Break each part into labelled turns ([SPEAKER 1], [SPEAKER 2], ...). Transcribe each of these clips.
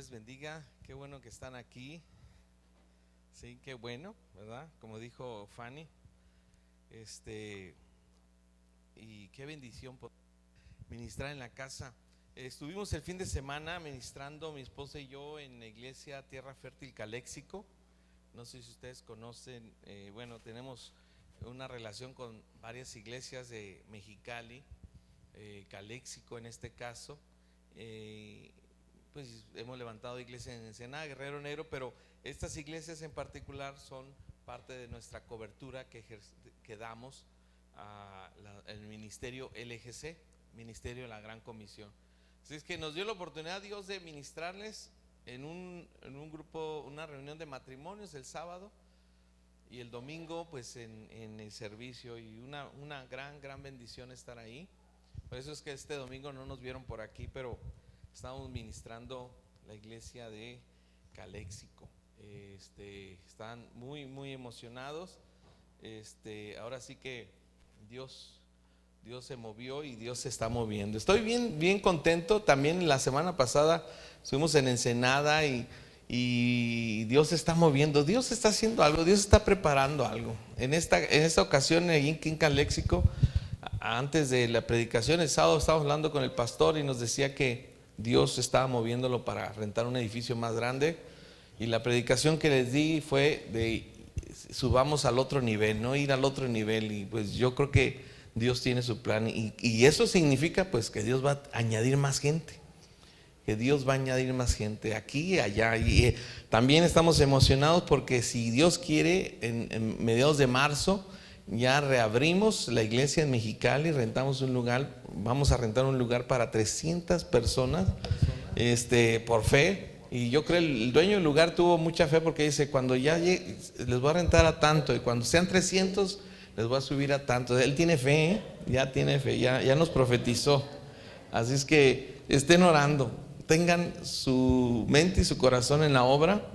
[SPEAKER 1] les bendiga, qué bueno que están aquí. Sí, qué bueno, ¿verdad? Como dijo Fanny, y qué bendición poder ministrar en la casa. Estuvimos el fin de semana ministrando mi esposa y yo en la iglesia Tierra Fértil Caléxico. No sé si ustedes conocen, bueno, tenemos una relación con varias iglesias de Mexicali, Caléxico en este caso. Pues hemos levantado iglesias en Ensenada, Guerrero Negro, pero estas iglesias en particular son parte de nuestra cobertura que damos al ministerio LGC, Ministerio de la Gran Comisión. Así es que nos dio la oportunidad Dios de ministrarles en un grupo, una reunión de matrimonios el sábado y el domingo pues en el servicio, y una gran bendición estar ahí. Por eso es que este domingo no nos vieron por aquí, pero estamos ministrando la iglesia de Caléxico. Están muy emocionados. Ahora sí que Dios se movió y Dios se está moviendo. Estoy bien contento. También la semana pasada estuvimos en Ensenada y Dios se está moviendo. Dios está haciendo algo. Dios está preparando algo. En esta ocasión en Caléxico, antes de la predicación el sábado, estábamos hablando con el pastor y nos decía que Dios estaba moviéndolo para rentar un edificio más grande, y la predicación que les di fue de subamos al otro nivel, no ir al otro nivel. Y pues yo creo que Dios tiene su plan, y eso significa pues que Dios va a añadir más gente, aquí y allá. Y también estamos emocionados porque si Dios quiere en mediados de marzo ya reabrimos la iglesia en Mexicali, rentamos un lugar, vamos a rentar un lugar para 300 personas, por fe. Y yo creo el dueño del lugar tuvo mucha fe, porque dice: cuando ya llegue, les voy a rentar a tanto, y cuando sean 300 les voy a subir a tanto. Él tiene fe, ya tiene fe, ya nos profetizó. Así es que estén orando, tengan su mente y su corazón en la obra,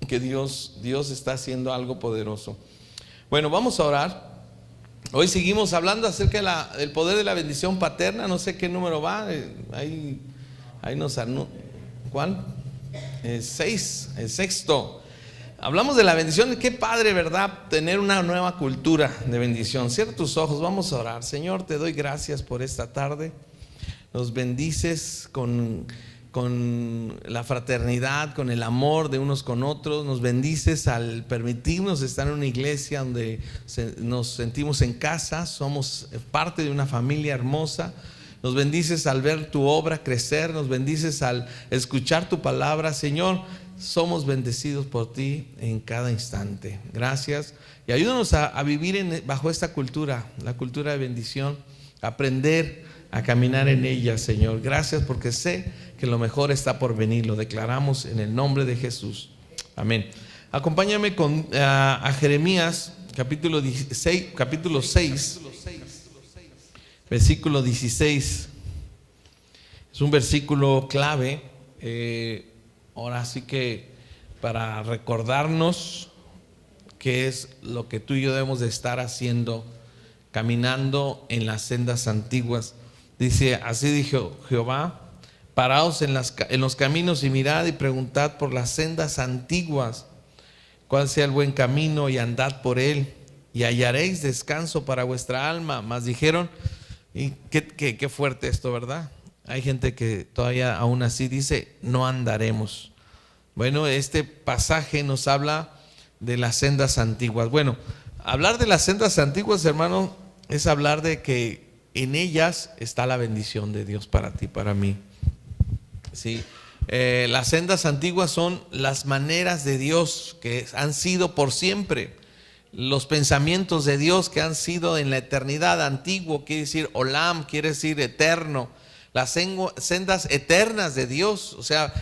[SPEAKER 1] que Dios está haciendo algo poderoso. Bueno, vamos a orar. Hoy seguimos hablando acerca del poder de la bendición paterna. No sé qué número va, ahí nos ¿cuál? El sexto. Hablamos de la bendición. Qué padre, ¿verdad? Tener una nueva cultura de bendición. Cierra tus ojos, vamos a orar. Señor, te doy gracias por esta tarde. Nos bendices con la fraternidad, con el amor de unos con otros. Nos bendices al permitirnos estar en una iglesia donde nos sentimos en casa, somos parte de una familia hermosa. Nos bendices al ver tu obra crecer, nos bendices al escuchar tu palabra. Señor, somos bendecidos por ti en cada instante. Gracias, y ayúdanos a vivir bajo esta cultura, la cultura de bendición, aprender a caminar en ella, Señor. Gracias, porque sé que lo mejor está por venir. Lo declaramos en el nombre de Jesús. Amén. Acompáñame a Jeremías capítulo 6, versículo 16. Es un versículo clave, ahora sí que para recordarnos qué es lo que tú y yo debemos de estar haciendo, caminando en las sendas antiguas. Dice: así dijo Jehová: paraos en los caminos y mirad y preguntad por las sendas antiguas, cuál sea el buen camino, y andad por él, y hallaréis descanso para vuestra alma. Mas dijeron, y qué fuerte esto, ¿verdad? Hay gente que todavía aún así dice: no andaremos. Bueno, este pasaje nos habla de las sendas antiguas. Bueno, hablar de las sendas antiguas, hermano, es hablar de que en ellas está la bendición de Dios para ti, para mí. Sí. Las sendas antiguas son las maneras de Dios que han sido por siempre, los pensamientos de Dios que han sido en la eternidad. Antiguo quiere decir olam, quiere decir eterno, las sendas eternas de Dios. O sea,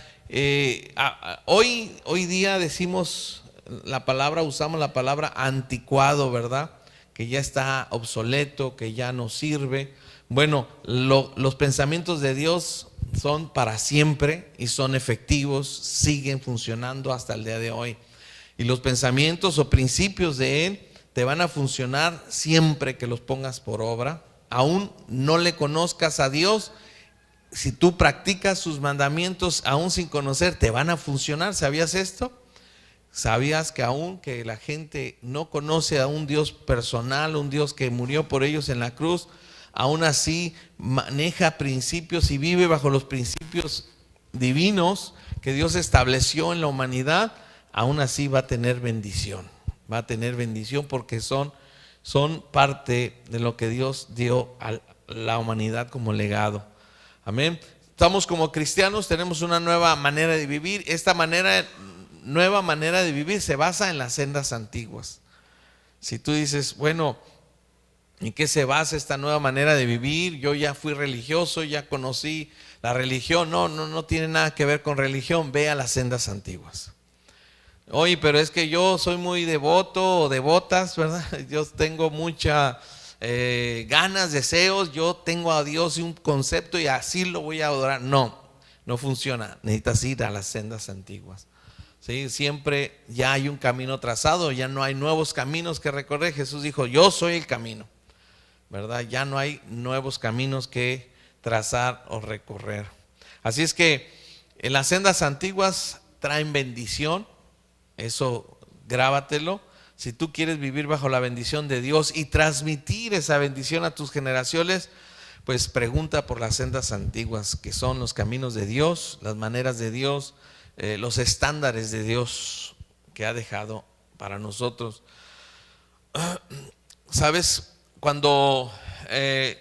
[SPEAKER 1] hoy día decimos usamos la palabra anticuado, ¿verdad? Que ya está obsoleto, que ya no sirve. Bueno, los pensamientos de Dios son para siempre y son efectivos, siguen funcionando hasta el día de hoy. Y los pensamientos o principios de Él te van a funcionar siempre que los pongas por obra. Aún no le conozcas a Dios, si tú practicas sus mandamientos aún sin conocer, te van a funcionar. ¿Sabías esto? ¿Sabías que aún que la gente no conoce a un Dios personal, un Dios que murió por ellos en la cruz, aún así maneja principios y vive bajo los principios divinos que Dios estableció en la humanidad? Aún así va a tener bendición. Va a tener bendición porque son parte de lo que Dios dio a la humanidad como legado. Amén. Estamos como cristianos, tenemos una nueva manera de vivir. Esta nueva manera de vivir se basa en las sendas antiguas. Si tú dices, bueno, ¿en qué se basa esta nueva manera de vivir? Yo ya fui religioso, ya conocí la religión. No tiene nada que ver con religión. Ve a las sendas antiguas. Oye, pero es que yo soy muy devoto o devotas, ¿verdad? Yo tengo muchas ganas, deseos. Yo tengo a Dios y un concepto y así lo voy a adorar. No funciona. Necesitas ir a las sendas antiguas. ¿Sí? Siempre ya hay un camino trazado, ya no hay nuevos caminos que recorrer. Jesús dijo, yo soy el camino, ¿verdad? Ya no hay nuevos caminos que trazar o recorrer. Así es que en las sendas antiguas traen bendición, eso grábatelo. Si tú quieres vivir bajo la bendición de Dios y transmitir esa bendición a tus generaciones, pues pregunta por las sendas antiguas, que son los caminos de Dios, las maneras de Dios, los estándares de Dios que ha dejado para nosotros. ¿Sabes? Cuando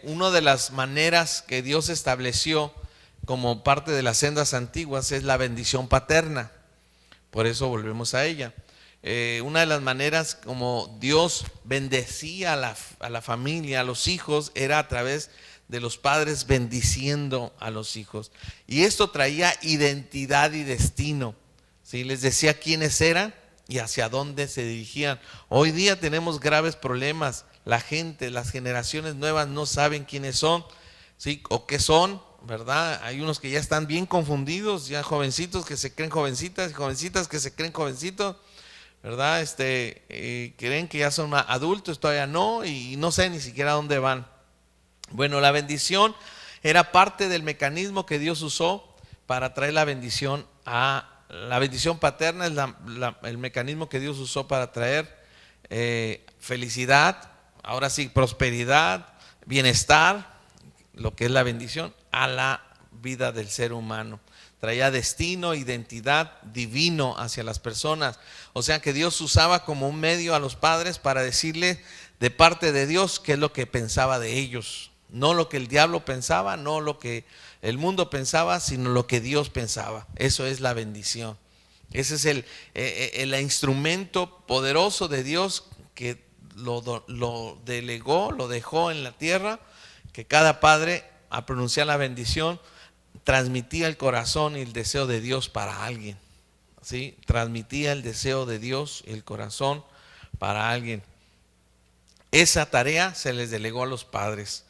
[SPEAKER 1] una de las maneras que Dios estableció como parte de las sendas antiguas es la bendición paterna. Por eso volvemos a ella. Una de las maneras como Dios bendecía a la familia, a los hijos, era a través de los padres bendiciendo a los hijos. Y esto traía identidad y destino. ¿Sí? Les decía quiénes eran y hacia dónde se dirigían. Hoy día tenemos graves problemas. La gente, las generaciones nuevas no saben quiénes son, ¿sí? O qué son, ¿verdad? Hay unos que ya están bien confundidos, ya jovencitos que se creen jovencitas y jovencitas que se creen jovencitos, ¿verdad? Creen que ya son adultos, todavía no, y no sé ni siquiera a dónde van. Bueno, la bendición era parte del mecanismo que Dios usó para traer la bendición la bendición paterna. Es el mecanismo que Dios usó para traer felicidad, ahora sí, prosperidad, bienestar, lo que es la bendición, a la vida del ser humano. Traía destino, identidad divino hacia las personas. O sea que Dios usaba como un medio a los padres para decirles de parte de Dios qué es lo que pensaba de ellos. No lo que el diablo pensaba, no lo que el mundo pensaba, sino lo que Dios pensaba. Eso es la bendición. Ese es el instrumento poderoso de Dios que lo delegó, lo dejó en la tierra, que cada padre al pronunciar la bendición transmitía el corazón y el deseo de Dios para alguien. ¿Sí? Transmitía el deseo de Dios y el corazón para alguien. Esa tarea se les delegó a los padres.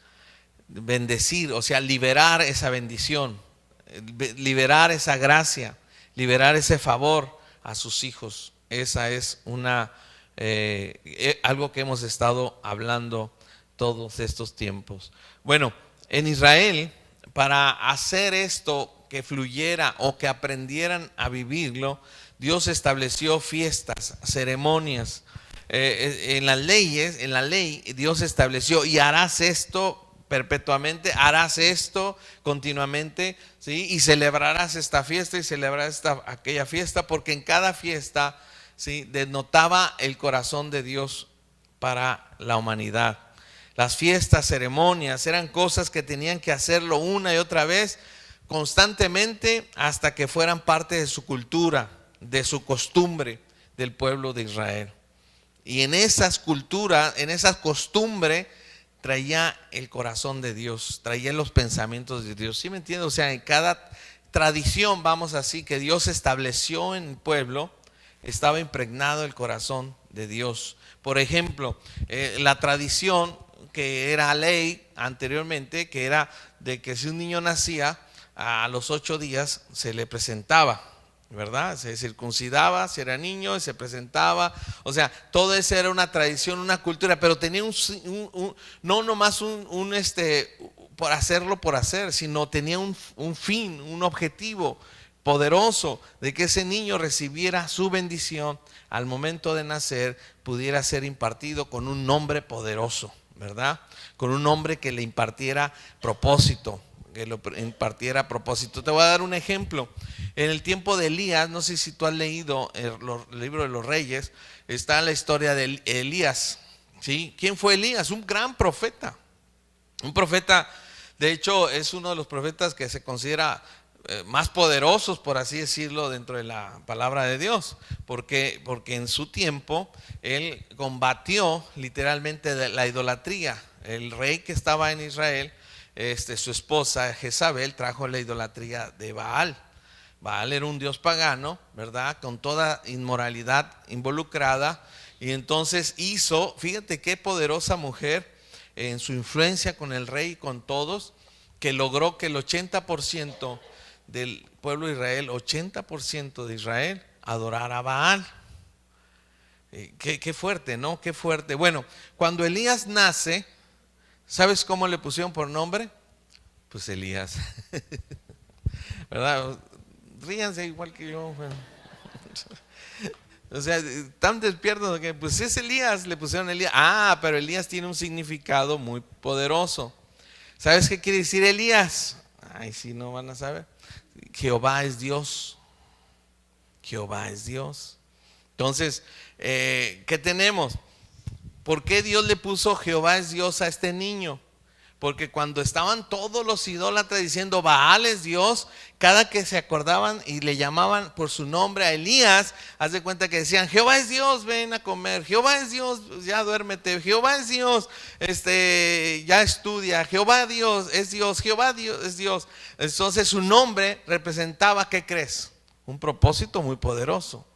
[SPEAKER 1] Bendecir, o sea, liberar esa bendición, liberar esa gracia, liberar ese favor a sus hijos. Esa es algo que hemos estado hablando todos estos tiempos. Bueno, en Israel, para hacer esto que fluyera o que aprendieran a vivirlo, Dios estableció fiestas, ceremonias. En la ley Dios estableció, y harás esto perpetuamente, harás esto continuamente, ¿sí? Y celebrarás esta fiesta y celebrarás aquella fiesta, porque en cada fiesta, ¿sí?, denotaba el corazón de Dios para la humanidad. Las fiestas, ceremonias, eran cosas que tenían que hacerlo una y otra vez, constantemente, hasta que fueran parte de su cultura, de su costumbre del pueblo de Israel. Y en esas culturas, en esa costumbre, traía el corazón de Dios, traía los pensamientos de Dios. ¿Sí me entiendes? O sea, en cada tradición, vamos así, que Dios estableció en el pueblo, estaba impregnado el corazón de Dios. Por ejemplo, la tradición que era ley anteriormente, que era de que si un niño nacía, a los 8 días se le presentaba, ¿verdad? Se circuncidaba si era niño y se presentaba. O sea, todo eso era una tradición, una cultura, pero tenía no nomás por hacerlo por hacer, sino tenía un fin, un objetivo poderoso de que ese niño recibiera su bendición al momento de nacer, pudiera ser impartido con un nombre poderoso, ¿verdad? Con un nombre que le impartiera propósito, que lo impartiera propósito. Te voy a dar un ejemplo. En el tiempo de Elías, no sé si tú has leído el libro de los Reyes, está la historia de Elías, ¿sí? ¿Quién fue Elías? Un gran profeta. Un profeta, de hecho, es uno de los profetas que se considera más poderosos, por así decirlo, dentro de la palabra de Dios, porque en su tiempo él combatió literalmente la idolatría. El rey que estaba en Israel, su esposa Jezabel, trajo la idolatría de Baal. Baal era un dios pagano, ¿verdad? Con toda inmoralidad involucrada, y entonces hizo, fíjate qué poderosa mujer en su influencia con el rey y con todos, que logró que el 80% del pueblo de Israel, 80% de Israel, adorara a Baal. Qué fuerte, ¿no? Qué fuerte. Bueno, cuando Elías nace, ¿sabes cómo le pusieron por nombre? Pues Elías. ¿Verdad? Ríanse igual que yo. Bueno. O sea, tan despiertos que pues es Elías, le pusieron Elías. Ah, pero Elías tiene un significado muy poderoso. ¿Sabes qué quiere decir Elías? Ay, si no van a saber. Jehová es Dios. Jehová es Dios. Entonces, ¿qué tenemos? ¿Por qué Dios le puso Jehová es Dios a este niño? Porque cuando estaban todos los idólatras diciendo Baal es Dios, cada que se acordaban y le llamaban por su nombre a Elías, haz de cuenta que decían Jehová es Dios, ven a comer, Jehová es Dios, ya duérmete, Jehová es Dios, ya estudia, Jehová Dios es Dios, Jehová Dios es Dios. Entonces su nombre representaba, ¿qué crees? Un propósito muy poderoso: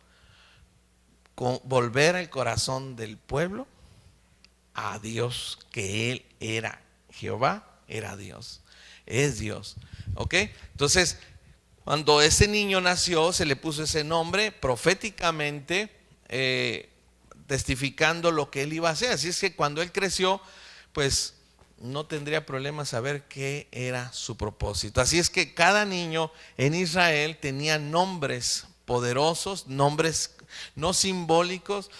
[SPEAKER 1] volver el corazón del pueblo a Dios, que Él era. Jehová era Dios, es Dios, ¿ok? Entonces, cuando ese niño nació, se le puso ese nombre proféticamente, testificando lo que él iba a hacer. Así es que cuando él creció, pues no tendría problema saber qué era su propósito. Así es que cada niño en Israel tenía nombres poderosos, nombres no simbólicos.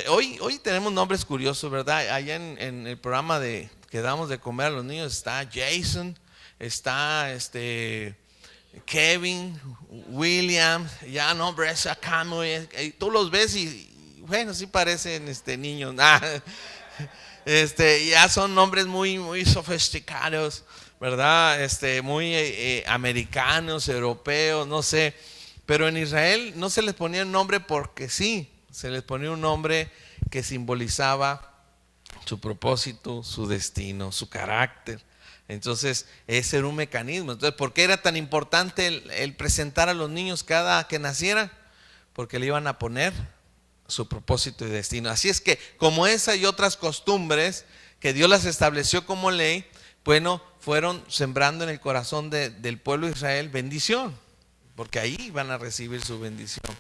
[SPEAKER 1] Hoy tenemos nombres curiosos, ¿verdad? Allá en el programa que damos de comer a los niños está Jason, está Kevin, William, ya nombres acá, tú los ves y bueno, sí parecen niños. Ya son nombres muy, muy sofisticados, ¿verdad? Muy americanos, europeos, no sé. Pero en Israel no se les ponía un nombre porque sí, se les ponía un nombre que simbolizaba su propósito, su destino, su carácter. Entonces ese era un mecanismo. Entonces, ¿por qué era tan importante el presentar a los niños cada que nacieran? Porque le iban a poner su propósito y destino. Así es que, como esa y otras costumbres que Dios las estableció como ley, bueno, fueron sembrando en el corazón del pueblo de Israel bendición, porque ahí van a recibir su bendición.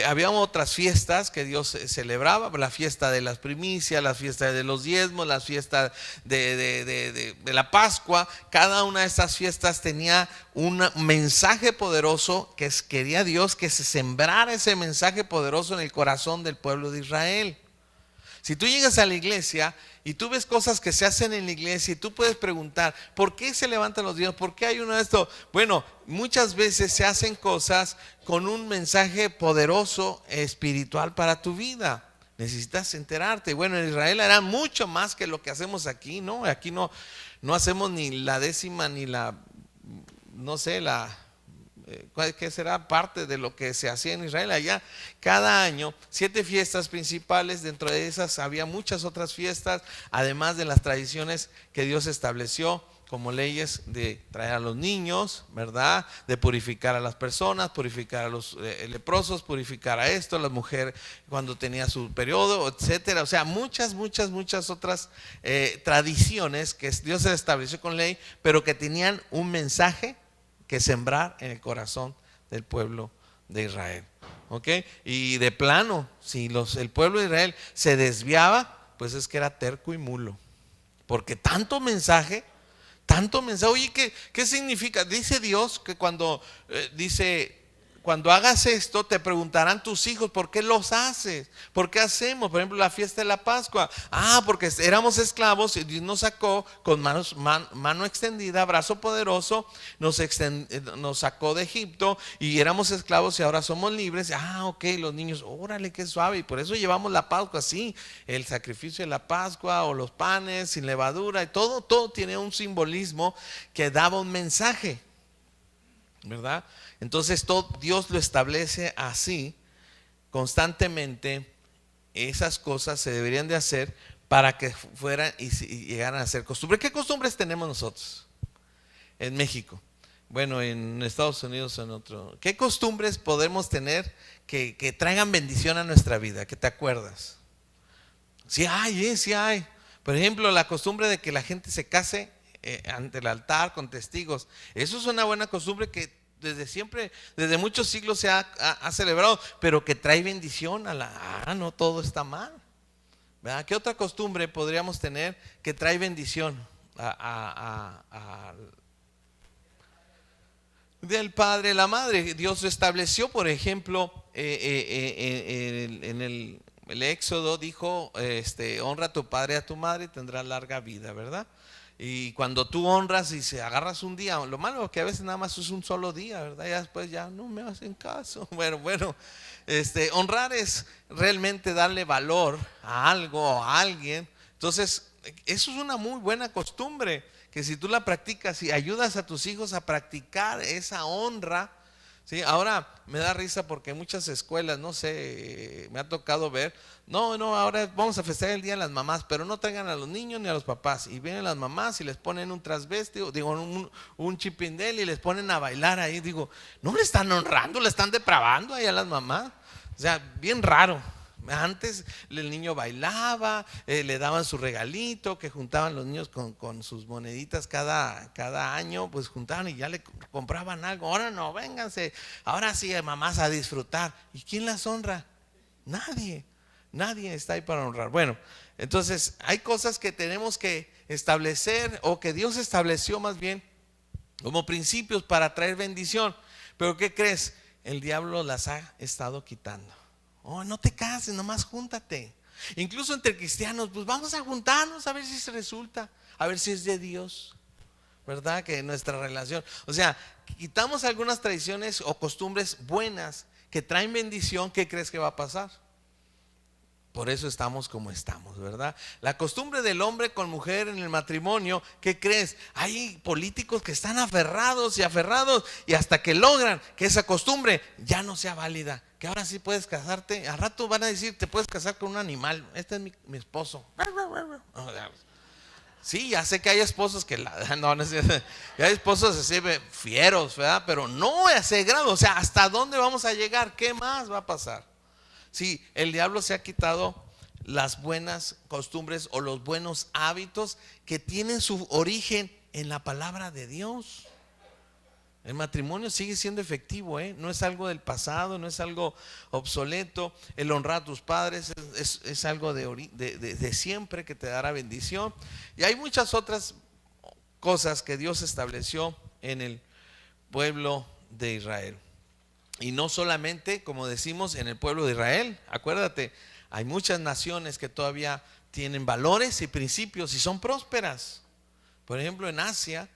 [SPEAKER 1] Había otras fiestas que Dios celebraba: la fiesta de las primicias, la fiesta de los diezmos, la fiesta de la Pascua. Cada una de estas fiestas tenía un mensaje poderoso que quería Dios que se sembrara ese mensaje poderoso en el corazón del pueblo de Israel. Si tú llegas a la iglesia y tú ves cosas que se hacen en la iglesia y tú puedes preguntar, ¿por qué se levantan los días? ¿Por qué hay uno de esto? Bueno, muchas veces se hacen cosas con un mensaje poderoso espiritual para tu vida. Necesitas enterarte. Bueno, en Israel era mucho más que lo que hacemos aquí, ¿no? Aquí no hacemos ni la décima ni no sé, ¿qué será? Parte de lo que se hacía en Israel. Allá cada año 7 fiestas principales, dentro de esas había muchas otras fiestas, además de las tradiciones que Dios estableció como leyes de traer a los niños, ¿verdad? De purificar a las personas, purificar a los leprosos, purificar a las mujeres cuando tenía su periodo, etcétera. O sea, muchas otras tradiciones que Dios estableció con ley, pero que tenían un mensaje que sembrar en el corazón del pueblo de Israel. ¿Ok? Y de plano, si el pueblo de Israel se desviaba, pues es que era terco y mulo, porque tanto mensaje, Tanto mensaje. Oye, ¿qué significa? Dice Dios que cuando hagas esto, te preguntarán tus hijos, ¿por qué los haces? ¿Por qué hacemos? Por ejemplo, la fiesta de la Pascua. Porque éramos esclavos y Dios nos sacó con mano extendida, brazo poderoso, nos sacó de Egipto y éramos esclavos y ahora somos libres. Ok, los niños, órale, qué suave. Y por eso llevamos la Pascua así, el sacrificio de la Pascua o los panes sin levadura. Y todo tiene un simbolismo que daba un mensaje, ¿verdad? Entonces Dios lo establece así constantemente. Esas cosas se deberían de hacer para que fueran y llegaran a ser costumbre. ¿Qué costumbres tenemos nosotros en México? Bueno, en Estados Unidos en otro. ¿Qué costumbres podemos tener que traigan bendición a nuestra vida? ¿Qué te acuerdas? Sí hay. Por ejemplo, la costumbre de que la gente se case ante el altar con testigos. Eso es una buena costumbre que desde siempre, desde muchos siglos se ha celebrado, pero que trae bendición no todo está mal, ¿verdad? ¿Qué otra costumbre podríamos tener que trae bendición del padre, la madre? Dios estableció, por ejemplo, en el Éxodo dijo, honra a tu padre y a tu madre y tendrás larga vida, ¿verdad? Y cuando tú honras y se agarras un día, lo malo es que a veces nada más es un solo día, ¿verdad? Ya después ya no me hacen caso. Bueno, honrar es realmente darle valor a algo o a alguien. Entonces, eso es una muy buena costumbre, que si tú la practicas y ayudas a tus hijos a practicar esa honra, ¿sí? Ahora me da risa porque muchas escuelas, no sé, me ha tocado ver, ahora vamos a festejar el Día de las Mamás, pero no traigan a los niños ni a los papás. Y vienen las mamás y les ponen un transvesti, un chipindel y les ponen a bailar ahí. Digo, no le están honrando, le están depravando ahí a las mamás. O sea, bien raro. Antes el niño bailaba, le daban su regalito, que juntaban los niños con sus moneditas cada año, pues juntaban y ya le compraban algo. Ahora no, vénganse, ahora sí, mamás, a disfrutar. ¿Y quién las honra? Nadie está ahí para honrar. Bueno, entonces hay cosas que tenemos que establecer, o que Dios estableció más bien como principios para traer bendición. Pero ¿qué crees? El diablo las ha estado quitando. No te cases, nomás júntate. Incluso entre cristianos, pues vamos a juntarnos a ver si se resulta, a ver si es de Dios, ¿verdad? Que nuestra relación, o sea, quitamos algunas tradiciones o costumbres buenas que traen bendición. ¿Qué crees que va a pasar? Por eso estamos como estamos, ¿verdad? La costumbre del hombre con mujer en el matrimonio, ¿qué crees? Hay políticos que están aferrados y hasta que logran que esa costumbre ya no sea válida, que ahora sí puedes casarte. Al rato van a decir, te puedes casar con un animal. Este es mi esposo. Sí, ya sé que hay esposos que no es cierto. Ya hay esposos así fieros, ¿verdad? Pero no a ese grado. O sea, ¿hasta dónde vamos a llegar? ¿Qué más va a pasar? Sí, el diablo se ha quitado las buenas costumbres o los buenos hábitos que tienen su origen en la palabra de Dios. El matrimonio sigue siendo efectivo, no es algo del pasado, no es algo obsoleto. El honrar a tus padres es algo de siempre, que te dará bendición. Y hay muchas otras cosas que Dios estableció en el pueblo de Israel. Y no solamente, como decimos, en el pueblo de Israel. Acuérdate, hay muchas naciones que todavía tienen valores y principios y son prósperas. Por ejemplo, en Asia,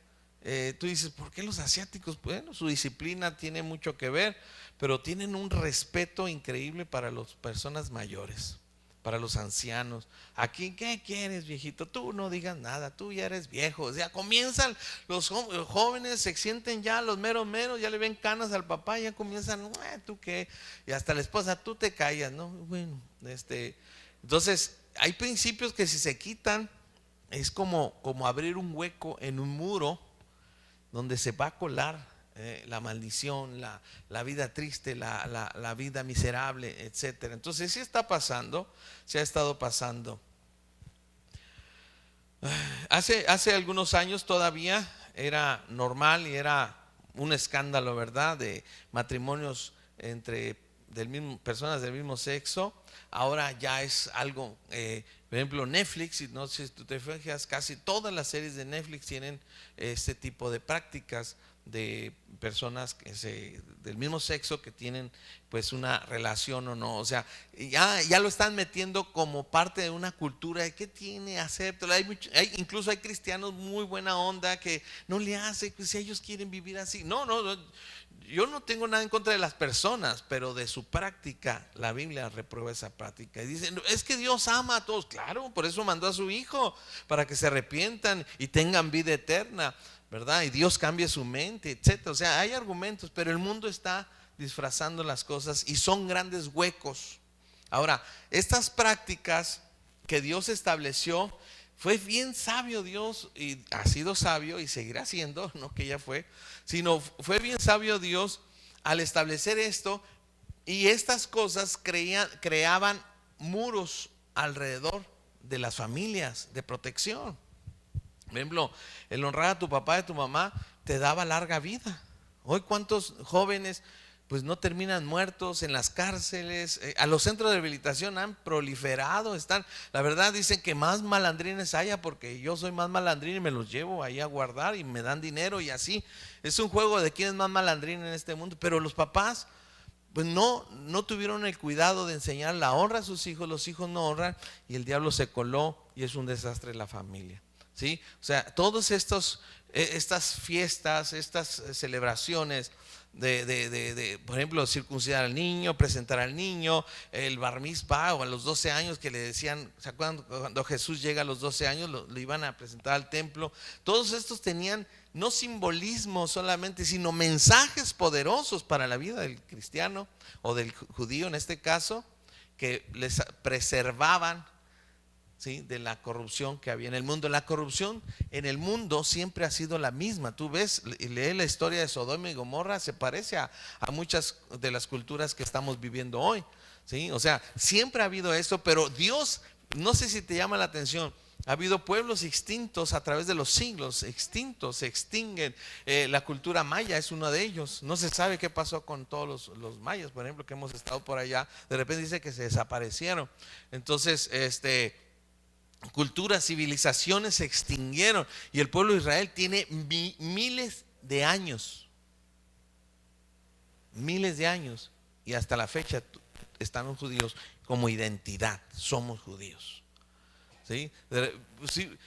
[SPEAKER 1] tú dices, ¿por qué los asiáticos? Bueno, su disciplina tiene mucho que ver, pero tienen un respeto increíble para las personas mayores, para los ancianos. Aquí, ¿qué quieres, viejito? Tú no digas nada, tú ya eres viejo. O sea, comienzan los jóvenes, se sienten ya los meros, ya le ven canas al papá, ya comienzan, ¿tú qué? Y hasta la esposa, tú te callas, ¿no? Bueno, entonces hay principios que si se quitan, es como abrir un hueco en un muro donde se va a colar la maldición, la vida triste, la vida miserable, etcétera. Entonces sí está pasando, se ha estado pasando. Hace algunos años todavía era normal y era un escándalo, ¿verdad? De matrimonios entre personas del mismo sexo. Ahora ya es algo, por ejemplo Netflix, y no sé si tú te fijas, casi todas las series de Netflix tienen este tipo de prácticas de personas del mismo sexo que tienen pues una relación o no. O sea, ya lo están metiendo como parte de una cultura de qué tiene, acéptalo. Incluso hay cristianos muy buena onda que no le hace, pues, si ellos quieren vivir así. No, yo no tengo nada en contra de las personas, pero de su práctica, la Biblia reprueba esa práctica y dice, es que Dios ama a todos. Claro, por eso mandó a su Hijo, para que se arrepientan y tengan vida eterna, ¿verdad? Y Dios cambie su mente, etcétera. O sea, hay argumentos, pero el mundo está disfrazando las cosas y son grandes huecos. Ahora, estas prácticas que Dios estableció, fue bien sabio Dios, y ha sido sabio y seguirá siendo, no que ya fue, sino fue bien sabio Dios al establecer esto. Y estas cosas creaban muros alrededor de las familias de protección. Por ejemplo, el honrar a tu papá y a tu mamá te daba larga vida. Hoy cuántos jóvenes pues no terminan muertos en las cárceles. A los centros de rehabilitación han proliferado, la verdad dicen que más malandrines haya, porque yo soy más malandrín y me los llevo ahí a guardar y me dan dinero y así. Es un juego de quién es más malandrín en este mundo. Pero los papás pues no tuvieron el cuidado de enseñar la honra a sus hijos. Los hijos no honran y el diablo se coló y es un desastre en la familia, ¿sí? O sea, todos estas fiestas, estas celebraciones por ejemplo, circuncidar al niño, presentar al niño, el bar mitzvah, o a los 12 años que le decían, ¿se acuerdan? Cuando Jesús llega a los 12 años, lo iban a presentar al templo. Todos estos tenían no simbolismo solamente, sino mensajes poderosos para la vida del cristiano o del judío en este caso, que les preservaban, ¿sí?, de la corrupción que había en el mundo. La corrupción en el mundo siempre ha sido la misma. Tú ves y lees la historia de Sodoma y Gomorra, se parece a muchas de las culturas que estamos viviendo hoy, ¿sí? O sea, siempre ha habido esto, pero Dios, no sé si te llama la atención, ha habido pueblos extintos a través de los siglos, extintos, se extinguen. La cultura maya es uno de ellos. No se sabe qué pasó con todos los mayas, por ejemplo, que hemos estado por allá. De repente dice que se desaparecieron. Entonces, culturas, civilizaciones se extinguieron y el pueblo de Israel tiene miles de años y hasta la fecha están los judíos como identidad, somos judíos, ¿sí?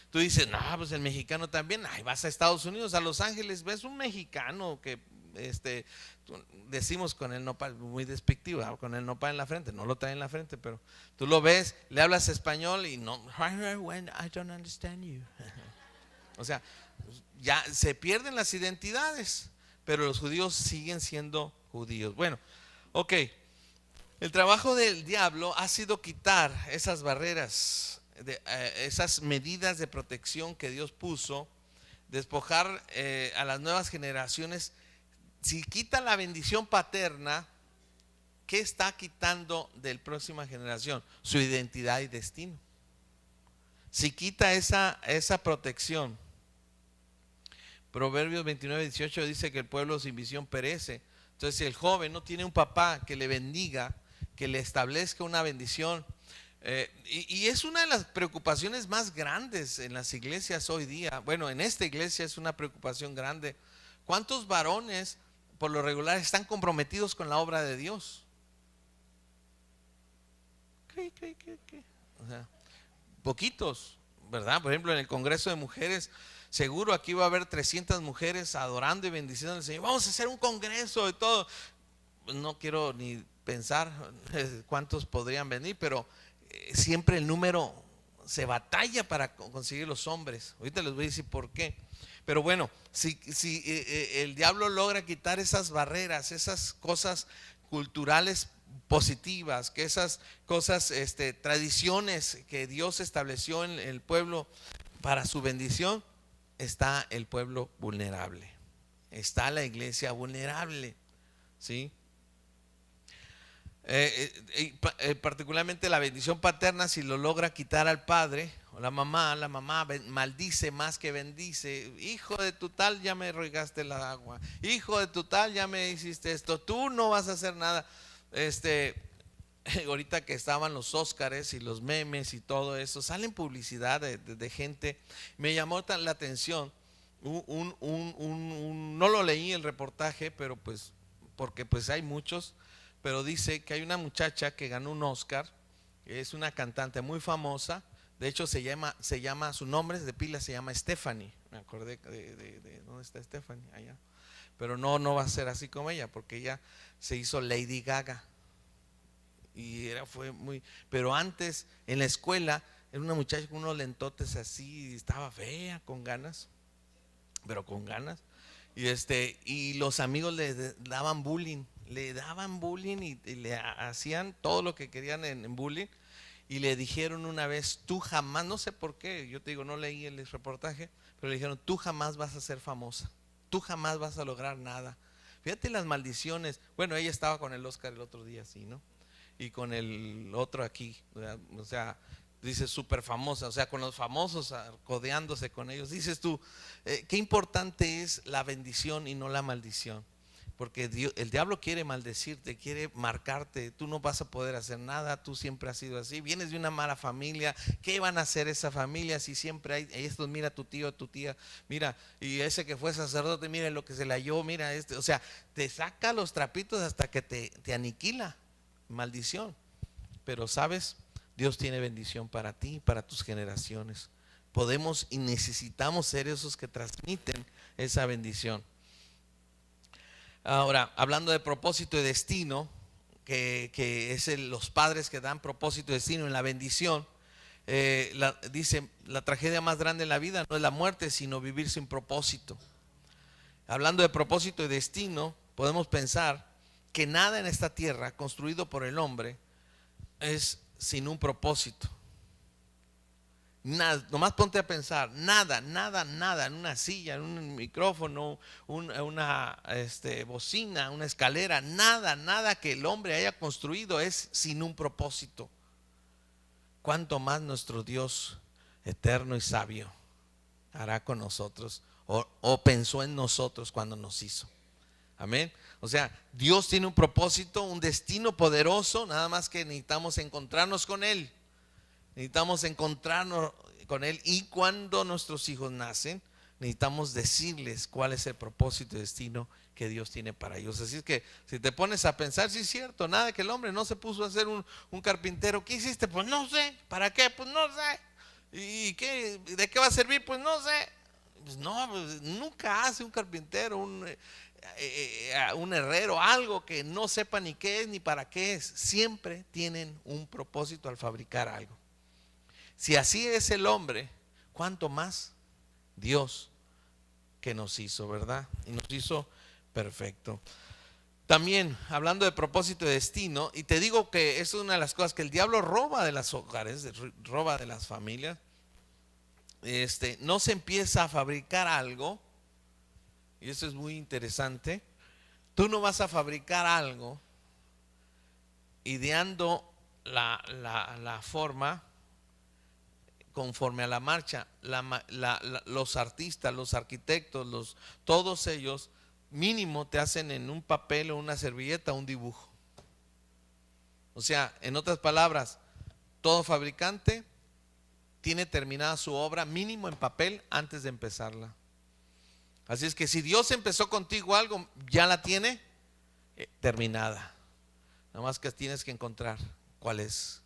[SPEAKER 1] Tú dices, no, pues el mexicano también. Ay, vas a Estados Unidos, a Los Ángeles, ves un mexicano que decimos con el nopal, muy despectivo, con el nopal en la frente, no lo trae en la frente, pero tú lo ves, le hablas español y no, I don't understand you. O sea, ya se pierden las identidades, pero los judíos siguen siendo judíos. Bueno, ok, el trabajo del diablo ha sido quitar esas barreras, esas medidas de protección que Dios puso, despojar a las nuevas generaciones. Si quita la bendición paterna, ¿qué está quitando de la próxima generación? Su identidad y destino. Si quita esa protección, Proverbios 29:18 dice que el pueblo sin visión perece. Entonces, si el joven no tiene un papá que le bendiga, que le establezca una bendición, y es una de las preocupaciones más grandes en las iglesias hoy día. Bueno, en esta iglesia es una preocupación grande. ¿Cuántos varones por lo regular están comprometidos con la obra de Dios? ¿Qué? O sea, poquitos, ¿verdad? Por ejemplo, en el Congreso de Mujeres, seguro aquí va a haber 300 mujeres adorando y bendiciendo al Señor. Vamos a hacer un congreso y todo. No quiero ni pensar cuántos podrían venir, pero siempre el número se batalla para conseguir los hombres. Ahorita les voy a decir por qué. Pero bueno, si el diablo logra quitar esas barreras, esas cosas culturales positivas, que esas cosas, tradiciones que Dios estableció en el pueblo para su bendición, está el pueblo vulnerable, está la iglesia vulnerable, ¿sí? Particularmente la bendición paterna, si lo logra quitar al padre o la mamá maldice más que bendice. Hijo de tu tal, ya me regaste la agua. Hijo de tu tal, ya me hiciste esto. Tú no vas a hacer nada. este, ahorita que estaban los Óscares y los memes y todo eso, salen publicidad de gente. Me llamó la atención, no lo leí el reportaje, pero pues, porque pues hay muchos, pero dice que hay una muchacha que ganó un Óscar, es una cantante muy famosa. De hecho su nombre de pila se llama Stephanie. Me acordé de ¿dónde está Stephanie? Allá. Pero no va a ser así como ella, porque ella se hizo Lady Gaga. Fue muy, pero antes en la escuela era una muchacha con unos lentotes así, estaba fea, con ganas, pero con ganas. Y los amigos daban bullying, y le hacían todo lo que querían en bullying. Y le dijeron una vez: tú jamás, no sé por qué, yo te digo, no leí el reportaje, pero le dijeron: tú jamás vas a ser famosa, tú jamás vas a lograr nada. Fíjate las maldiciones. Bueno, ella estaba con el Oscar el otro día, sí, ¿no? Y con el otro aquí, o sea, dice súper famosa, o sea, con los famosos codeándose con ellos. Dices tú, qué importante es la bendición y no la maldición. Porque el diablo quiere maldecirte, quiere marcarte. Tú no vas a poder hacer nada, tú siempre has sido así. Vienes de una mala familia. ¿Qué van a hacer esa familia si siempre hay estos? Mira, tu tío, tu tía, mira, y ese que fue sacerdote, mira lo que se le halló, mira o sea, te saca los trapitos hasta que te aniquila. Maldición. Pero sabes, Dios tiene bendición para ti y para tus generaciones. Podemos y necesitamos ser esos que transmiten esa bendición. Ahora, hablando de propósito y destino, que es los padres que dan propósito y destino en la bendición, dice: la tragedia más grande en la vida no es la muerte, sino vivir sin propósito. Hablando de propósito y destino, podemos pensar que nada en esta tierra construido por el hombre es sin un propósito. Nada, nomás ponte a pensar, nada, en una silla, en un micrófono, una bocina, una escalera, nada que el hombre haya construido es sin un propósito. Cuánto más nuestro Dios eterno y sabio hará con nosotros, o pensó en nosotros cuando nos hizo. Amén. O sea, Dios tiene un propósito, un destino poderoso, nada más que necesitamos encontrarnos con Él. Necesitamos encontrarnos con Él, y cuando nuestros hijos nacen, necesitamos decirles cuál es el propósito y destino que Dios tiene para ellos. Así es que si te pones a pensar, sí es cierto, nada, que el hombre no se puso a ser un carpintero. ¿Qué hiciste? Pues no sé. ¿Para qué? Pues no sé. ¿Y qué? ¿De qué va a servir? Pues no sé. Pues no, pues nunca hace un carpintero, un herrero, algo que no sepa ni qué es ni para qué es. Siempre tienen un propósito al fabricar algo. Si así es el hombre, ¿cuánto más Dios, que nos hizo, verdad? Y nos hizo perfecto. También hablando de propósito y destino, y te digo que es una de las cosas que el diablo roba de los hogares, roba de las familias. No se empieza a fabricar algo, y eso es muy interesante. Tú no vas a fabricar algo ideando la forma conforme a la marcha. Los artistas, los arquitectos, todos ellos mínimo te hacen en un papel o una servilleta un dibujo. O sea, en otras palabras, todo fabricante tiene terminada su obra mínimo en papel antes de empezarla. Así es que si Dios empezó contigo algo, ya la tiene terminada. Nada más que tienes que encontrar cuál es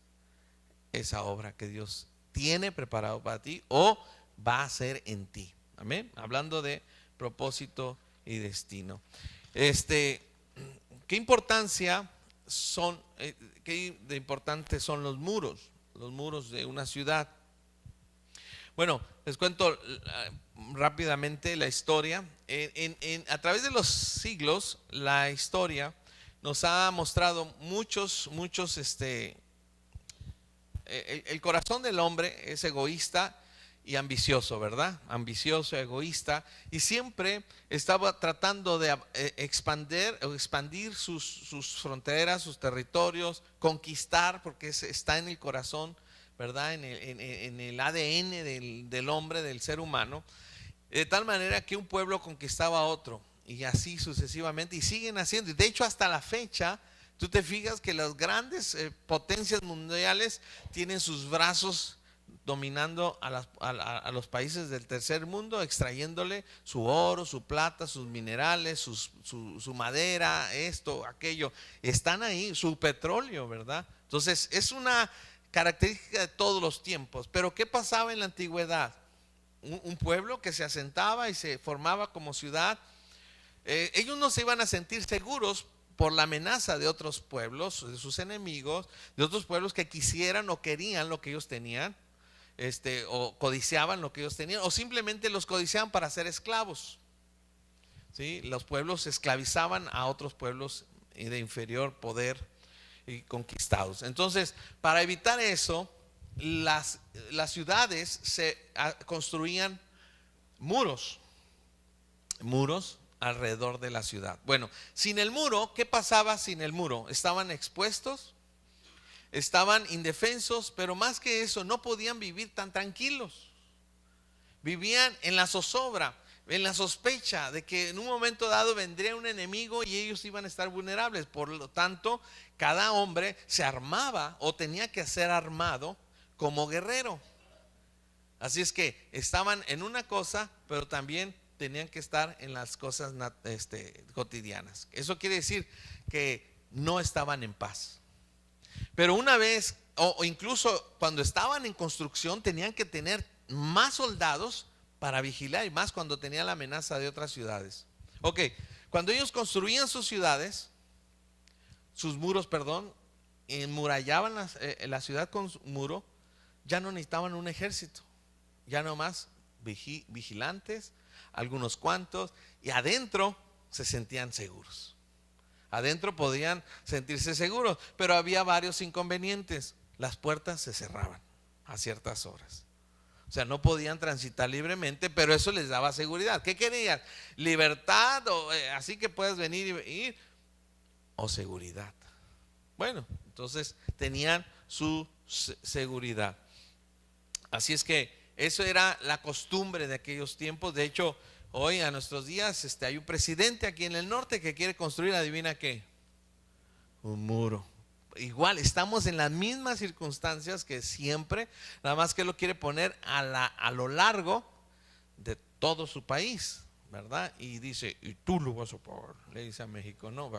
[SPEAKER 1] esa obra que Dios tiene preparado para ti o va a ser en ti. Amén. Hablando de propósito y destino. ¿Qué importancia son, qué de importantes son los muros de una ciudad? Bueno, les cuento rápidamente la historia. A través de los siglos, la historia nos ha mostrado muchos, el corazón del hombre es egoísta y ambicioso, ¿verdad? Ambicioso, egoísta, y siempre estaba tratando de expandir sus fronteras, sus territorios, conquistar, porque está en el corazón, ¿verdad? En el ADN del hombre, del ser humano, de tal manera que un pueblo conquistaba a otro, y así sucesivamente, y siguen haciendo. Y de hecho, hasta la fecha Tú te fijas que las grandes potencias mundiales tienen sus brazos dominando a los países del tercer mundo, extrayéndole su oro, su plata, sus minerales, su madera, esto, aquello. Están ahí, su petróleo, ¿verdad? Entonces es una característica de todos los tiempos. Pero ¿qué pasaba en la antigüedad? Un pueblo que se asentaba y se formaba como ciudad, ellos no se iban a sentir seguros por la amenaza de otros pueblos, de sus enemigos, de otros pueblos que quisieran o querían lo que ellos tenían, o codiciaban lo que ellos tenían, o simplemente los codiciaban para ser esclavos. ¿Sí? Los pueblos esclavizaban a otros pueblos de inferior poder y conquistados. Entonces, para evitar eso, las ciudades se construían muros alrededor de la ciudad. Bueno, sin el muro, ¿qué pasaba sin el muro? Estaban expuestos, estaban indefensos, pero más que eso, no podían vivir tan tranquilos. Vivían en la zozobra, en la sospecha de que en un momento dado vendría un enemigo y ellos iban a estar vulnerables. Por lo tanto, cada hombre se armaba o tenía que ser armado como guerrero. Así es que estaban en una cosa, pero también tenían que estar en las cosas cotidianas. Eso quiere decir que no estaban en paz. Pero una vez, o incluso cuando estaban en construcción, tenían que tener más soldados para vigilar, y más cuando tenían la amenaza de otras ciudades. Ok, cuando ellos construían sus ciudades, sus muros, perdón, enmurallaban la ciudad con su muro, ya no necesitaban un ejército, ya nomás vigilantes, algunos cuantos, y adentro se sentían seguros. Adentro podían sentirse seguros, pero había varios inconvenientes. Las puertas se cerraban a ciertas horas. O sea, no podían transitar libremente, pero eso les daba seguridad. ¿Qué querían? Libertad, así que puedes venir y ir, o seguridad. Bueno, entonces tenían su seguridad. Así es que eso era la costumbre de aquellos tiempos. De hecho, hoy a nuestros días hay un presidente aquí en el norte que quiere construir, adivina qué, un muro. Igual, estamos en las mismas circunstancias que siempre, nada más que lo quiere poner a lo largo de todo su país, ¿verdad? Y dice, y tú lo vas a pagar, le dice a México, no,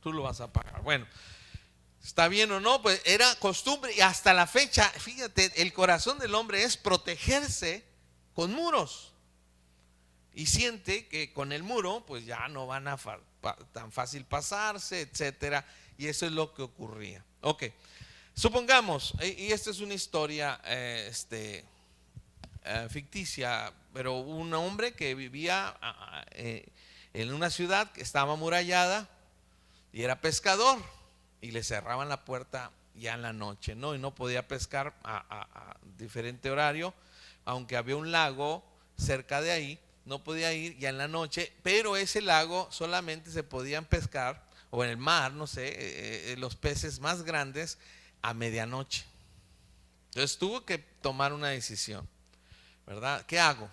[SPEAKER 1] tú lo vas a pagar. Bueno, ¿está bien o no? Pues era costumbre y hasta la fecha, fíjate, el corazón del hombre es protegerse con muros. Y siente que con el muro pues ya no van a tan fácil pasarse, etcétera. Y eso es lo que ocurría. Ok, supongamos, y esta es una historia ficticia, pero un hombre que vivía en una ciudad que estaba amurallada y era pescador, y le cerraban la puerta ya en la noche, ¿no? Y no podía pescar a diferente horario, aunque había un lago cerca de ahí, no podía ir ya en la noche, pero ese lago solamente se podían pescar, o en el mar, no sé, los peces más grandes a medianoche. Entonces tuvo que tomar una decisión, ¿verdad? ¿Qué hago?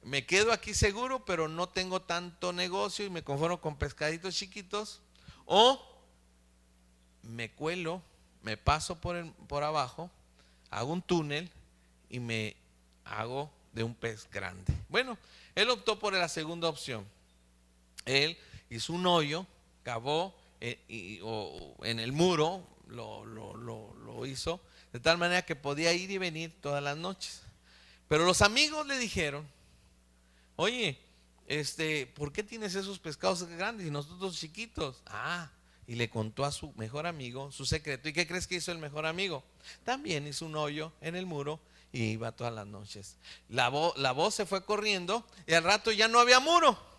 [SPEAKER 1] Me quedo aquí seguro, pero no tengo tanto negocio y me conformo con pescaditos chiquitos, o me cuelo, me paso por abajo, hago un túnel y me hago de un pez grande. Bueno, él optó por la segunda opción. Él hizo un hoyo, cavó en el muro, lo hizo de tal manera que podía ir y venir todas las noches. Pero los amigos le dijeron, oye, ¿por qué tienes esos pescados grandes y nosotros chiquitos? Y le contó a su mejor amigo su secreto. ¿Y qué crees que hizo el mejor amigo? También hizo un hoyo en el muro y iba todas las noches. La voz se fue corriendo y al rato ya no había muro.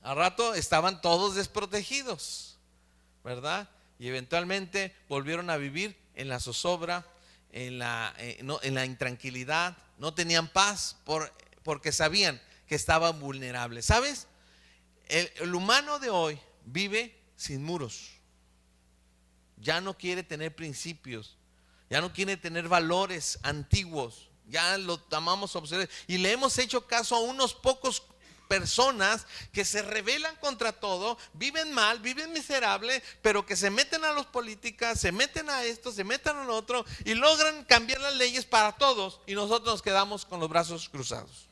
[SPEAKER 1] Al rato estaban todos desprotegidos, ¿verdad? Y eventualmente volvieron a vivir en la zozobra, en la intranquilidad. No tenían paz porque sabían que estaban vulnerables. ¿Sabes? El humano de hoy vive sin muros. Ya no quiere tener principios, ya no quiere tener valores antiguos, ya lo tomamos obsoletos y le hemos hecho caso a unos pocos personas que se rebelan contra todo, viven mal, viven miserable, pero que se meten a las políticas, se meten a esto, se meten a lo otro y logran cambiar las leyes para todos, y nosotros nos quedamos con los brazos cruzados.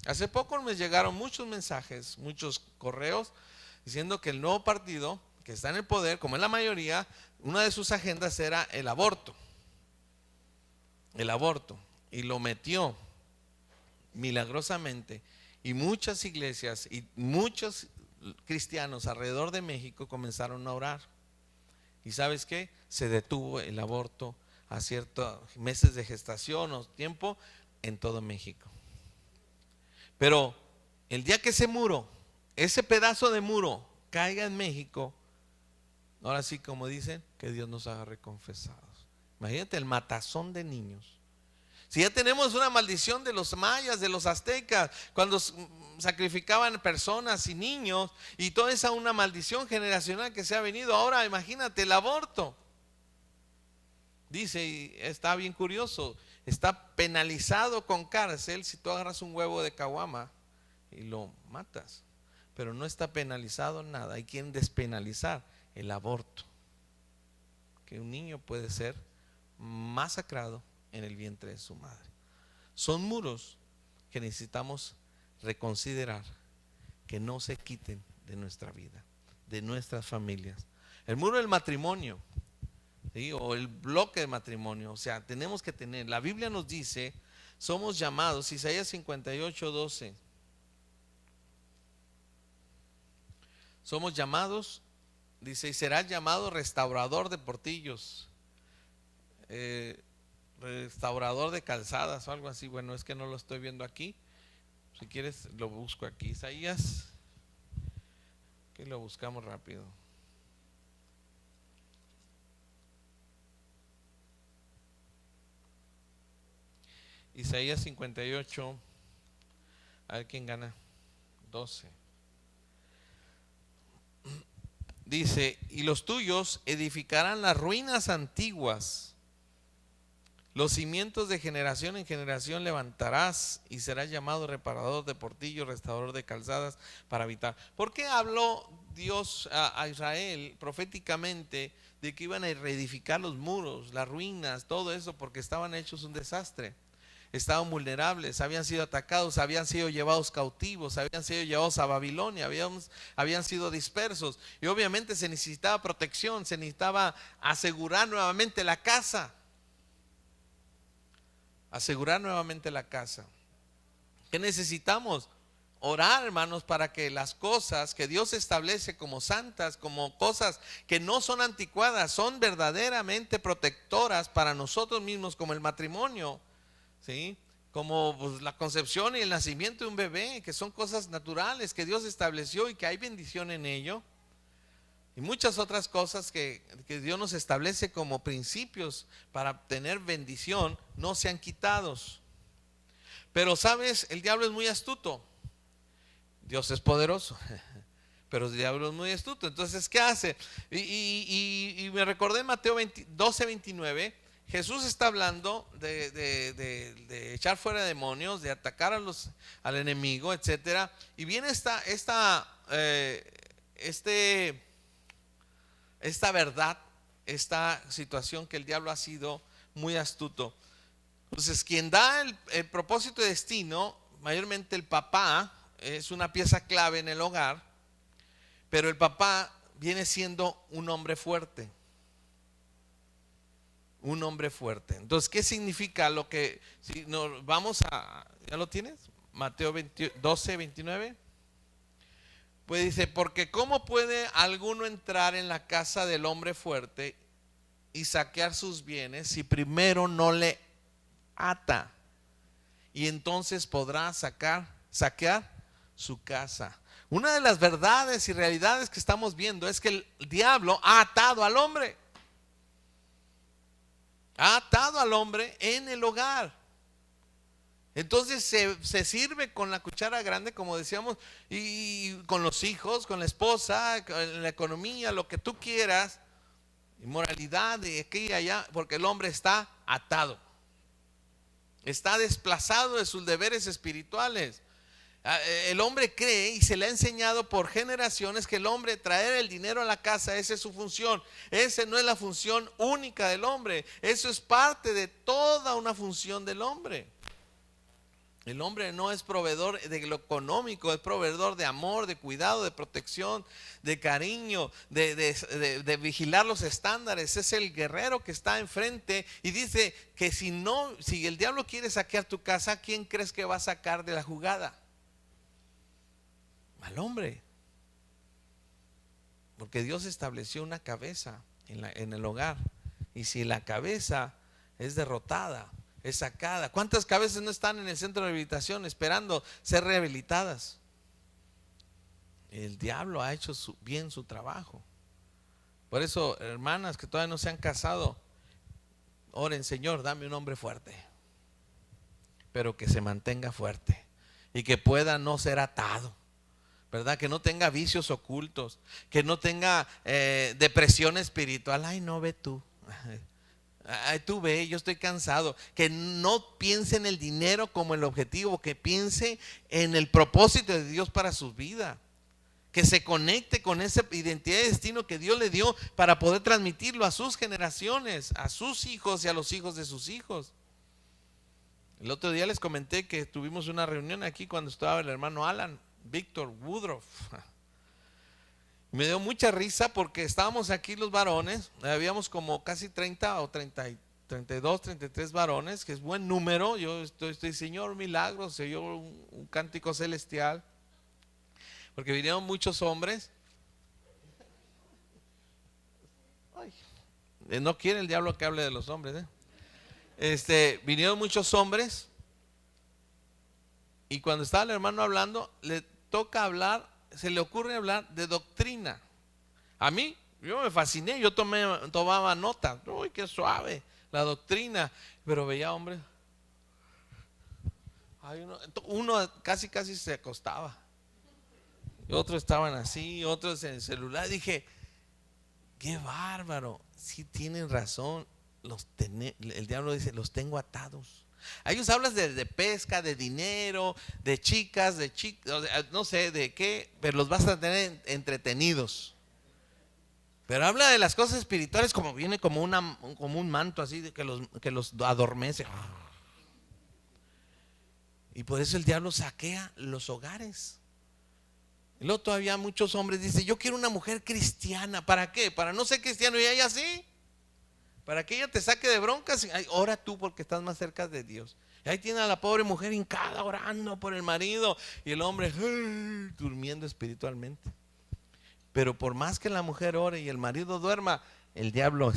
[SPEAKER 1] Hace poco me llegaron muchos mensajes, muchos correos diciendo que el nuevo partido que está en el poder, como es la mayoría, una de sus agendas era el aborto, y lo metió milagrosamente, y muchas iglesias y muchos cristianos alrededor de México comenzaron a orar. ¿Y sabes qué? Se detuvo el aborto a ciertos meses de gestación o tiempo en todo México. Pero el día que ese muro, ese pedazo de muro caiga en México, ahora sí, como dicen, que Dios nos haga reconfesados. Imagínate el matazón de niños. Si ya tenemos una maldición de los mayas, de los aztecas, cuando sacrificaban personas y niños, y toda esa una maldición generacional que se ha venido, ahora imagínate el aborto. Dice, y está bien curioso, está penalizado con cárcel si tú agarras un huevo de caguama y lo matas, pero no está penalizado nada. Hay quien despenalizar el aborto, que un niño puede ser masacrado en el vientre de su madre. Son muros que necesitamos reconsiderar, que no se quiten de nuestra vida, de nuestras familias. El muro del matrimonio, ¿sí? O el bloque de matrimonio, o sea, tenemos que tener, la Biblia nos dice, somos llamados, Isaías 58:12, somos llamados, dice, y serás llamado restaurador de portillos, restaurador de calzadas o algo así. Bueno, es que no lo estoy viendo aquí. Si quieres lo busco aquí. Isaías, que lo buscamos rápido. Isaías 58. A ver quién gana. 12. Dice, y los tuyos edificarán las ruinas antiguas. Los cimientos de generación en generación levantarás, y serás llamado reparador de portillos, restaurador de calzadas para habitar. ¿Por qué habló Dios a Israel proféticamente de que iban a reedificar los muros, las ruinas, todo eso? Porque estaban hechos un desastre, estaban vulnerables, habían sido atacados, habían sido llevados cautivos, habían sido llevados a Babilonia, habían sido dispersos, y obviamente se necesitaba protección, se necesitaba asegurar nuevamente la casa. Asegurar nuevamente la casa. ¿Qué necesitamos? Orar, hermanos, para que las cosas que Dios establece como santas, como cosas que no son anticuadas, son verdaderamente protectoras para nosotros mismos, como el matrimonio, ¿sí? Como pues, la concepción y el nacimiento de un bebé, que son cosas naturales que Dios estableció y que hay bendición en ello. Y muchas otras cosas que Dios nos establece como principios para obtener bendición no sean quitados. Pero sabes, el diablo es muy astuto. Dios es poderoso, pero el diablo es muy astuto. Entonces, ¿qué hace? Y me recordé en Mateo 12:29. Jesús está hablando de echar fuera demonios, de atacar al enemigo, etcétera. Y viene esta verdad, esta situación, que el diablo ha sido muy astuto. Entonces, quien da el propósito y destino, mayormente el papá, es una pieza clave en el hogar, pero el papá viene siendo un hombre fuerte. Un hombre fuerte. Entonces, ¿qué significa lo que, si nos vamos a, ¿ya lo tienes? Mateo 12:29. Pues dice, porque ¿cómo puede alguno entrar en la casa del hombre fuerte y saquear sus bienes si primero no le ata? Y entonces podrá saquear su casa. Una de las verdades y realidades que estamos viendo es que el diablo ha atado al hombre. Ha atado al hombre en el hogar. Entonces se sirve con la cuchara grande, como decíamos, y con los hijos, con la esposa, con la economía, lo que tú quieras, inmoralidad de aquí y allá, porque el hombre está atado, está desplazado de sus deberes espirituales. El hombre cree y se le ha enseñado por generaciones que el hombre traer el dinero a la casa, esa es su función. Esa no es la función única del hombre. Eso es parte de toda una función del hombre. El hombre no es proveedor de lo económico, es proveedor de amor, de cuidado, de protección, de cariño, de vigilar los estándares. Es el guerrero que está enfrente y dice que si el diablo quiere saquear tu casa, ¿quién crees que va a sacar de la jugada? Al hombre. Porque Dios estableció una cabeza en el hogar. Y si la cabeza es derrotada, es sacada. ¿Cuántas cabezas no están en el centro de rehabilitación esperando ser rehabilitadas? El diablo ha hecho bien su trabajo. Por eso, hermanas que todavía no se han casado, oren: Señor, dame un hombre fuerte, pero que se mantenga fuerte y que pueda no ser atado, ¿verdad? Que no tenga vicios ocultos, que no tenga depresión espiritual. Ay, no, ve tú. Ay, tú ve, yo estoy cansado. Que no piense en el dinero como el objetivo, que piense en el propósito de Dios para su vida. Que se conecte con esa identidad y destino que Dios le dio para poder transmitirlo a sus generaciones, a sus hijos y a los hijos de sus hijos. El otro día les comenté que tuvimos una reunión aquí cuando estaba el hermano Alan Víctor Woodruff. Me dio mucha risa porque estábamos aquí los varones, habíamos como casi 30 o 30, 32, 33 varones, que es buen número. Yo estoy Señor, milagros, se oyó un cántico celestial, porque vinieron muchos hombres. Ay, no quiere el diablo que hable de los hombres, vinieron muchos hombres, y cuando estaba el hermano hablando, le toca hablar, se le ocurre hablar de doctrina. A mí, yo me fasciné, yo tomaba nota. Uy, qué suave la doctrina. Pero veía hombres, uno casi se acostaba, y otros estaban así, otros en el celular. Dije, qué bárbaro. Sí tienen razón, el diablo dice: los tengo atados. A ellos hablas de pesca, de dinero, de chicas, no sé de qué, pero los vas a tener entretenidos. Pero habla de las cosas espirituales como viene como un manto así que los adormece. Y por eso el diablo saquea los hogares. Y luego todavía muchos hombres dicen: yo quiero una mujer cristiana. ¿Para qué? Para no ser cristiano y ella sí. Para que ella te saque de broncas. Ay, ora tú porque estás más cerca de Dios. Y ahí tiene a la pobre mujer hincada orando por el marido, y el hombre durmiendo espiritualmente. Pero por más que la mujer ore y el marido duerma, el diablo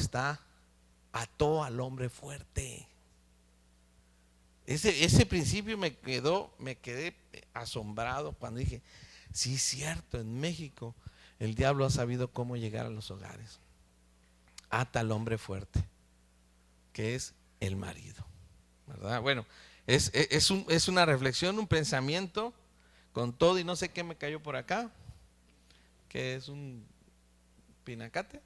[SPEAKER 1] ató al hombre fuerte. Ese principio me quedé asombrado cuando dije: sí, es cierto, en México el diablo ha sabido cómo llegar a los hogares. Ata al hombre fuerte, que es el marido, ¿verdad? Bueno, es una reflexión, un pensamiento con todo. Y no sé qué me cayó por acá, que es un pinacate.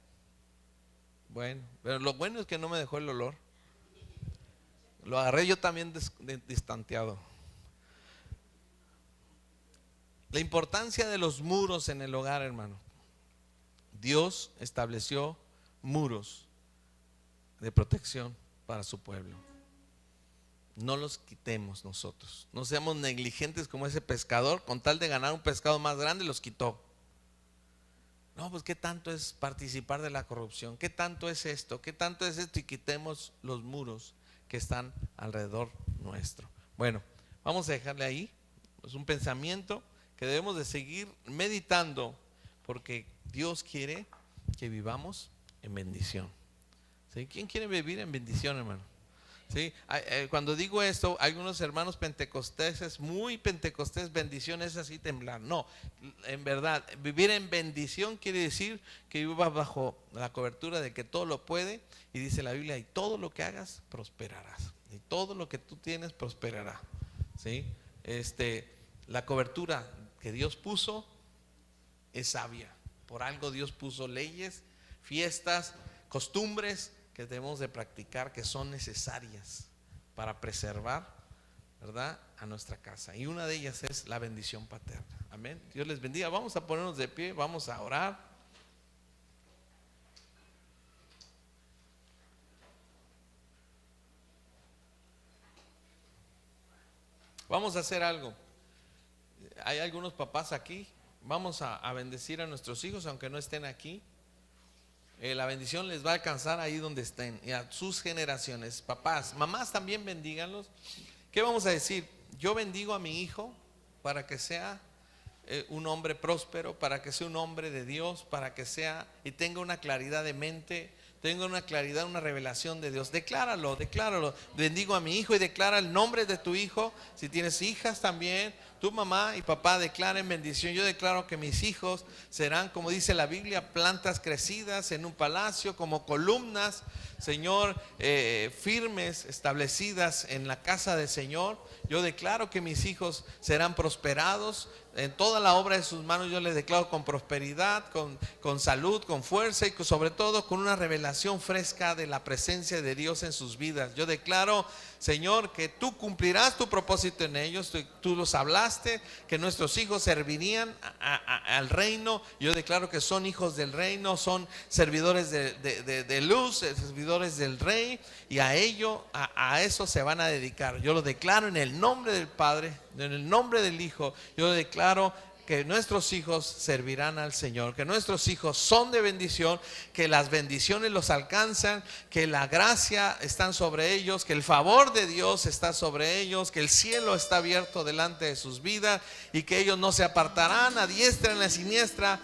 [SPEAKER 1] Bueno, pero lo bueno es que no me dejó el olor. Lo agarré yo también distanteado. La importancia de los muros en el hogar, hermano. Dios estableció muros de protección para su pueblo. No los quitemos nosotros. No seamos negligentes como ese pescador. Con tal de ganar un pescado más grande, los quitó. No, pues qué tanto es participar de la corrupción, qué tanto es esto, qué tanto es esto. Y quitemos los muros que están alrededor nuestro. Bueno, vamos a dejarle ahí. Es un pensamiento que debemos de seguir meditando, porque Dios quiere que vivamos en bendición. ¿Sí? ¿Quién quiere vivir en bendición, hermano? ¿Sí? Cuando digo esto, hay unos hermanos pentecosteses, muy pentecostés: bendición es así temblar. No, en verdad, vivir en bendición quiere decir que vivas bajo la cobertura de que todo lo puede. Y dice la Biblia: y todo lo que hagas prosperarás, y todo lo que tú tienes prosperará. ¿Sí? La cobertura que Dios puso es sabia. Por algo Dios puso leyes, fiestas, costumbres que debemos de practicar, que son necesarias para preservar ¿verdad?, a nuestra casa. Y una de ellas es la bendición paterna. Amén. Dios les bendiga. Vamos a ponernos de pie, vamos a orar. Vamos a hacer algo. Hay algunos papás aquí. Vamos a bendecir a nuestros hijos, aunque no estén aquí. La bendición les va a alcanzar ahí donde estén, y a sus generaciones. Papás, mamás, también bendíganlos. ¿Qué vamos a decir? Yo bendigo a mi hijo para que sea un hombre próspero, para que sea un hombre de Dios, para que sea y tenga una claridad de mente, tenga una claridad, una revelación de Dios. Decláralo, decláralo. Bendigo a mi hijo y declara el nombre de tu hijo. Si tienes hijas también, tu mamá y papá declaren bendición. Yo declaro que mis hijos serán, como dice la Biblia, plantas crecidas en un palacio, como columnas, Señor, firmes, establecidas en la casa del Señor. Yo declaro que mis hijos serán prosperados en toda la obra de sus manos. Yo les declaro con prosperidad, con salud, con fuerza y sobre todo con una revelación fresca de la presencia de Dios en sus vidas. Yo declaro, Señor, que tú cumplirás tu propósito en ellos. Tú los hablaste, que nuestros hijos servirían al reino. Yo declaro que son hijos del reino, son servidores de luz, servidores del rey, y a eso se van a dedicar. Yo lo declaro en el nombre del Padre, en el nombre del Hijo. Yo declaro que nuestros hijos servirán al Señor, que nuestros hijos son de bendición, que las bendiciones los alcanzan, que la gracia está sobre ellos, que el favor de Dios está sobre ellos, que el cielo está abierto delante de sus vidas y que ellos no se apartarán a diestra ni a siniestra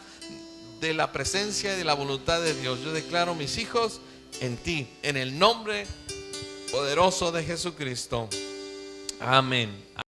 [SPEAKER 1] de la presencia y de la voluntad de Dios. Yo declaro mis hijos en ti, en el nombre poderoso de Jesucristo. Amén.